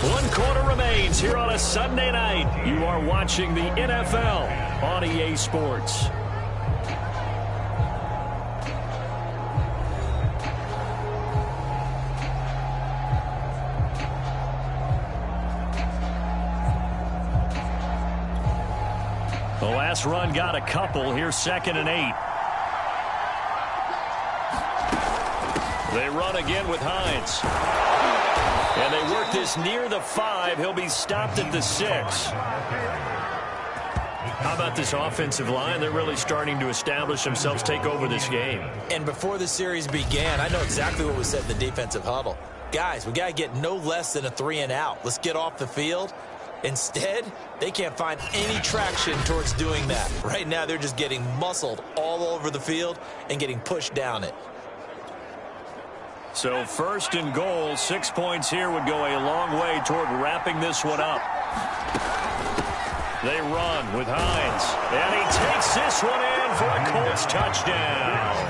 One quarter remains here on a Sunday night. You are watching the NFL on EA Sports. The last run got a couple. Here's 2nd and 8. They run again with Hines. And they work this near the 5. He'll be stopped at the 6. How about this offensive line? They're really starting to establish themselves, take over this game. And before the series began, I know exactly what was said in the defensive huddle. Guys, we got to get no less than a 3-and-out. Let's get off the field. Instead, they can't find any traction towards doing that. Right now, they're just getting muscled all over the field and getting pushed down it. So 1st and goal, 6 points here would go a long way toward wrapping this one up. They run with Hines. And he takes this one in for a Colts touchdown.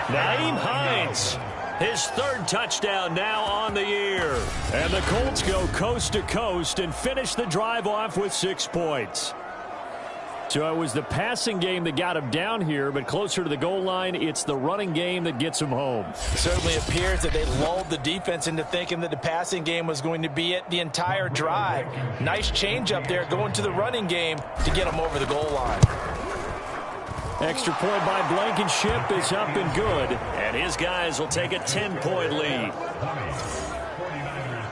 Nyheim Hines, his 3rd touchdown now on the year. And the Colts go coast to coast and finish the drive off with 6 points. So it was the passing game that got him down here, but closer to the goal line, it's the running game that gets him home. It certainly appears that they lulled the defense into thinking that the passing game was going to be it the entire drive. Nice change up there going to the running game to get him over the goal line. Extra point by Blankenship is up and good, and his guys will take a 10-point lead.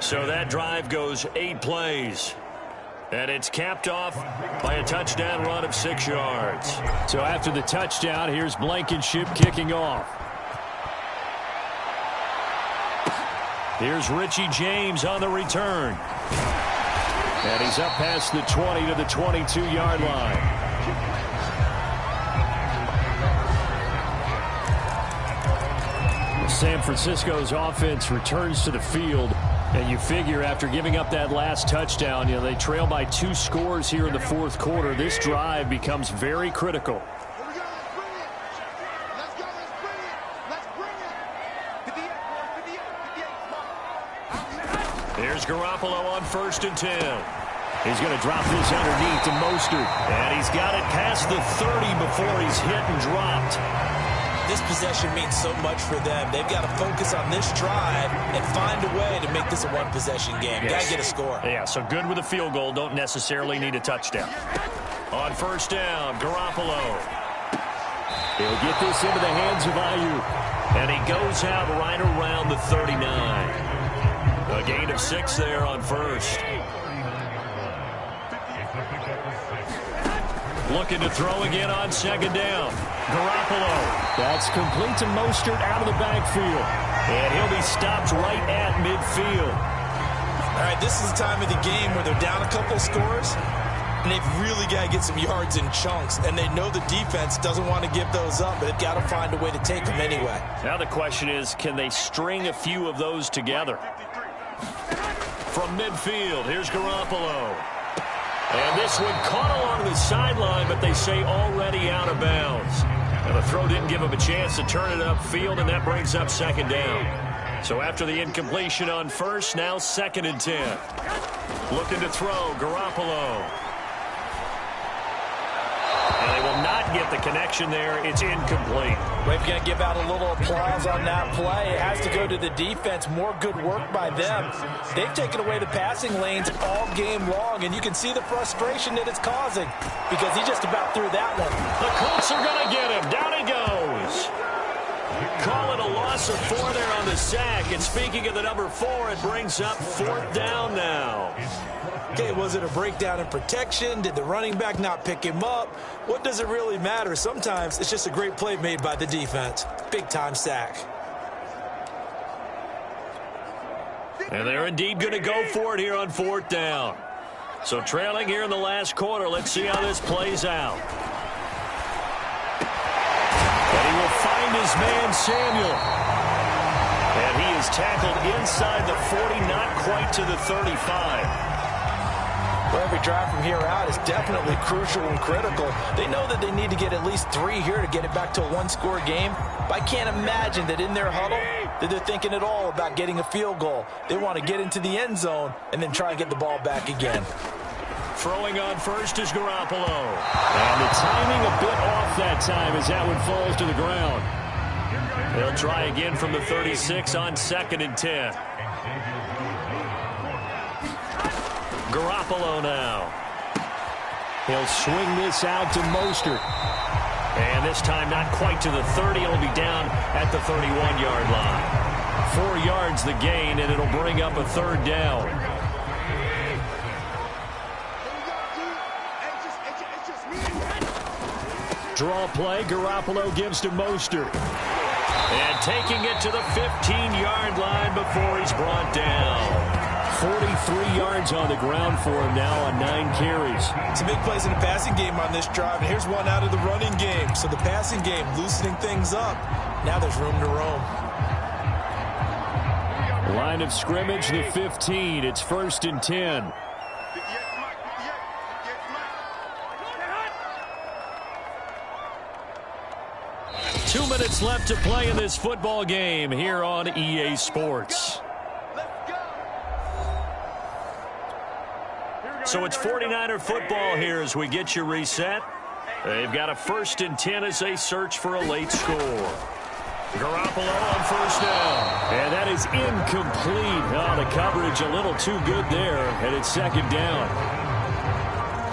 So that drive goes 8 plays. And it's capped off by a touchdown run of 6 yards. So after the touchdown, here's Blankenship kicking off. Here's Richie James on the return. And he's up past the 20 to the 22-yard line. San Francisco's offense returns to the field. And you figure after giving up that last touchdown, they trail by 2 scores here in the 4th quarter. This drive becomes very critical. Here's Garoppolo on 1st and 10. He's going to drop this underneath to Mostert. And he's got it past the 30 before he's hit and dropped. This possession means so much for them. They've got to focus on this drive and find a way to make this a one-possession game. Yes. Got to get a score. Yeah, so good with a field goal. Don't necessarily need a touchdown. On 1st down, Garoppolo. He'll get this into the hands of Ayuk. And he goes out right around the 39. A gain of 6 there on 1st. Looking to throw again on 2nd down. Garoppolo. That's complete to Mostert out of the backfield. And he'll be stopped right at midfield. All right, this is the time of the game where they're down a couple scores, and they've really got to get some yards in chunks. And they know the defense doesn't want to give those up, but they've got to find a way to take them anyway. Now the question is, can they string a few of those together? From midfield, here's Garoppolo. And this one caught along the sideline, but they say already out of bounds. And the throw didn't give him a chance to turn it upfield, and that brings up 2nd down. So after the incompletion on 1st, now 2nd and 10. Looking to throw, Garoppolo. And they will not get the connection there. It's incomplete. We've got to give out a little applause on that play. It has to go to the defense. More good work by them. They've taken away the passing lanes all game long, and you can see the frustration that it's causing because he just about threw that one. The Colts are going to get him. Down he goes. Call it a loss of 4 there on the sack. And speaking of the number 4, it brings up 4th down now. Okay, was it a breakdown in protection? Did the running back not pick him up? What does it really matter? Sometimes it's just a great play made by the defense. Big-time sack. And they're indeed going to go for it here on 4th down. So trailing here in the last quarter. Let's see how this plays out. And he will find his man, Samuel. And he is tackled inside the 40, not quite to the 35. Well, every drive from here out is definitely crucial and critical. They know that they need to get at least 3 here to get it back to a one-score game. But I can't imagine that in their huddle that they're thinking at all about getting a field goal. They want to get into the end zone and then try and get the ball back again. Throwing on first is Garoppolo. And the timing a bit off that time as that one falls to the ground. They'll try again from the 36 on 2nd and 10. Garoppolo now. He'll swing this out to Mostert. And this time not quite to the 30. It'll be down at the 31-yard line. 4 yards the gain, and it'll bring up a 3rd down. Draw play, Garoppolo gives to Mostert. And taking it to the 15-yard line before he's brought down. 43 yards on the ground for him now on 9 carries. Some big plays in the passing game on this drive, and here's one out of the running game. So the passing game loosening things up. Now there's room to roam. Line of scrimmage, the 15. It's 1st and 10. Two minutes left to play in this football game here on EA Sports. So it's 49er football here as we get you reset. They've got a 1st and 10 as they search for a late score. Garoppolo on 1st down. And that is incomplete. Oh, the coverage a little too good there, and it's 2nd down.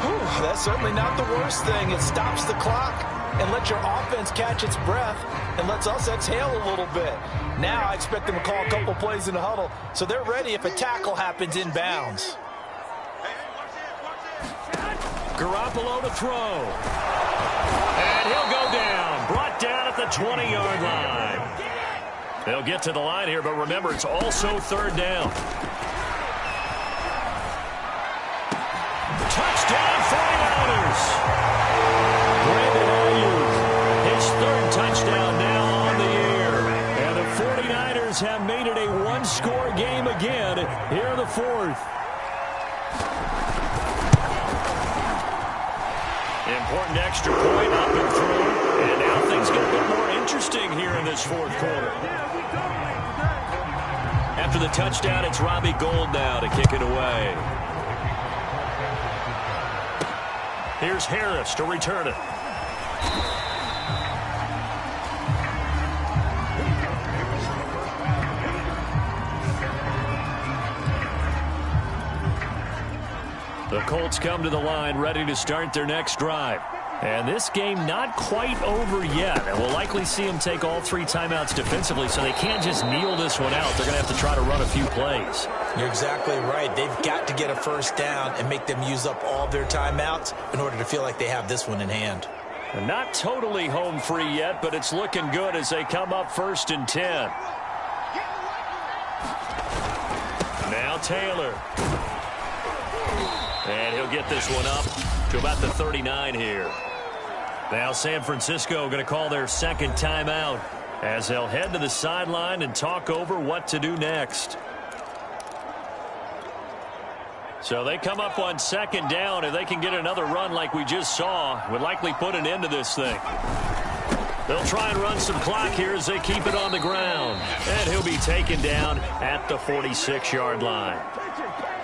Whew, that's certainly not the worst thing. It stops the clock and lets your offense catch its breath and lets us exhale a little bit. Now I expect them to call a couple plays in the huddle so they're ready if a tackle happens inbounds. Garoppolo to throw. And he'll go down. Brought down at the 20-yard line. They'll get to the line here, but remember, it's also 3rd down. Touchdown, 49ers. Brandon Ayuk, his 3rd touchdown now on the year. And the 49ers have made it a one-score game again here in the 4th. Important extra point up and through. And now things get a bit more interesting here in this 4th quarter. After the touchdown, it's Robbie Gould now to kick it away. Here's Harris to return it. The Colts come to the line ready to start their next drive. And this game not quite over yet. And we'll likely see them take all 3 timeouts defensively, so they can't just kneel this one out. They're going to have to try to run a few plays. You're exactly right. They've got to get a 1st down and make them use up all their timeouts in order to feel like they have this one in hand. And not totally home free yet, but it's looking good as they come up 1st and 10. Now Taylor. And he'll get this one up to about the 39 here. Now San Francisco going to call their 2nd timeout as they'll head to the sideline and talk over what to do next. So they come up on 2nd down. If they can get another run like we just saw, would likely put an end to this thing. They'll try and run some clock here as they keep it on the ground. And he'll be taken down at the 46-yard line.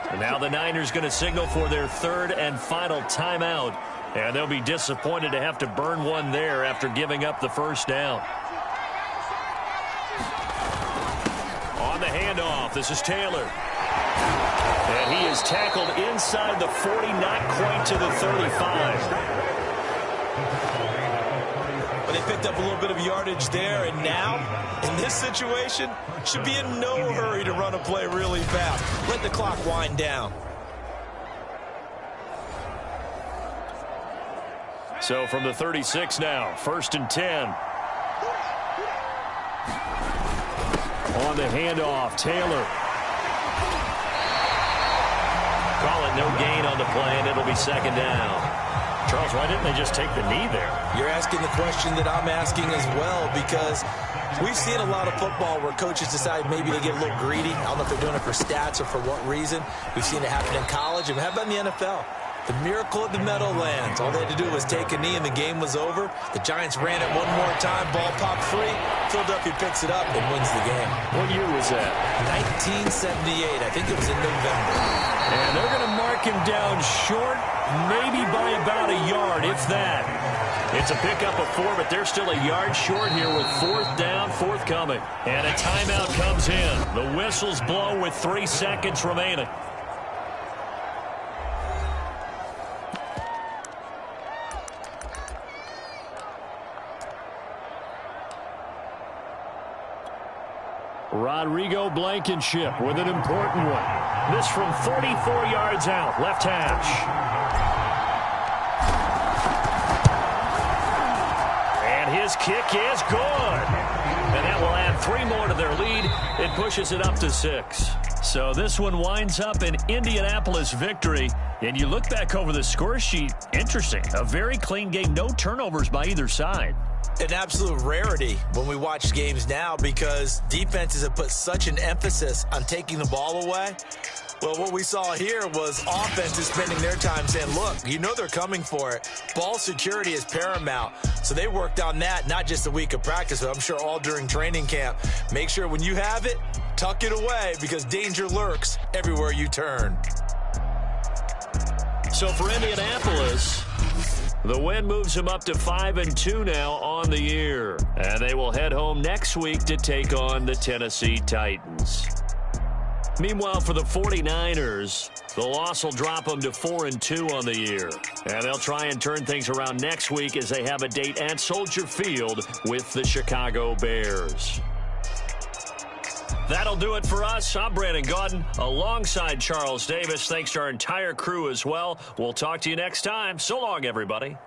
And now the Niners going to signal for their 3rd and final timeout. And they'll be disappointed to have to burn one there after giving up the 1st down. On the handoff, this is Taylor. And he is tackled inside the 40, not quite to the 35. But they picked up a little bit of yardage there, and now, in this situation, should be in no hurry to run a play really fast. Let the clock wind down. So from the 36 now, 1st and 10. On the handoff, Taylor. Call it no gain on the play, and it'll be 2nd down. Charles, why didn't they just take the knee there? You're asking the question that I'm asking as well, because we've seen a lot of football where coaches decide maybe they get a little greedy. I don't know if they're doing it for stats or for what reason. We've seen it happen in college, and how about in the NFL? The miracle of the Meadowlands. All they had to do was take a knee, and the game was over. The Giants ran it one more time. Ball popped free. Philadelphia picks it up and wins the game. What year was that? 1978. I think it was in November. And they're going to mark him down short, maybe by about a yard, if that. It's a pickup of 4, but they're still a yard short here with 4th down, forthcoming. And a timeout comes in. The whistles blow with 3 seconds remaining. Rodrigo Blankenship with an important one. This from 44 yards out, left hash. And his kick is good. And that will add 3 more to their lead. It pushes it up to 6. So this one winds up an Indianapolis victory. And you look back over the score sheet, interesting. A very clean game, no turnovers by either side. An absolute rarity when we watch games now, because defenses have put such an emphasis on taking the ball away. Well, what we saw here was offenses spending their time saying, look, you know they're coming for it. Ball security is paramount. So they worked on that, not just a week of practice, but I'm sure all during training camp. Make sure when you have it, tuck it away, because danger lurks everywhere you turn. So for Indianapolis, the win moves them up to 5-2 now on the year. And they will head home next week to take on the Tennessee Titans. Meanwhile, for the 49ers, the loss will drop them to 4-2 on the year. And they'll try and turn things around next week as they have a date at Soldier Field with the Chicago Bears. That'll do it for us. I'm Brandon Gaudin alongside Charles Davis. Thanks to our entire crew as well. We'll talk to you next time. So long, everybody.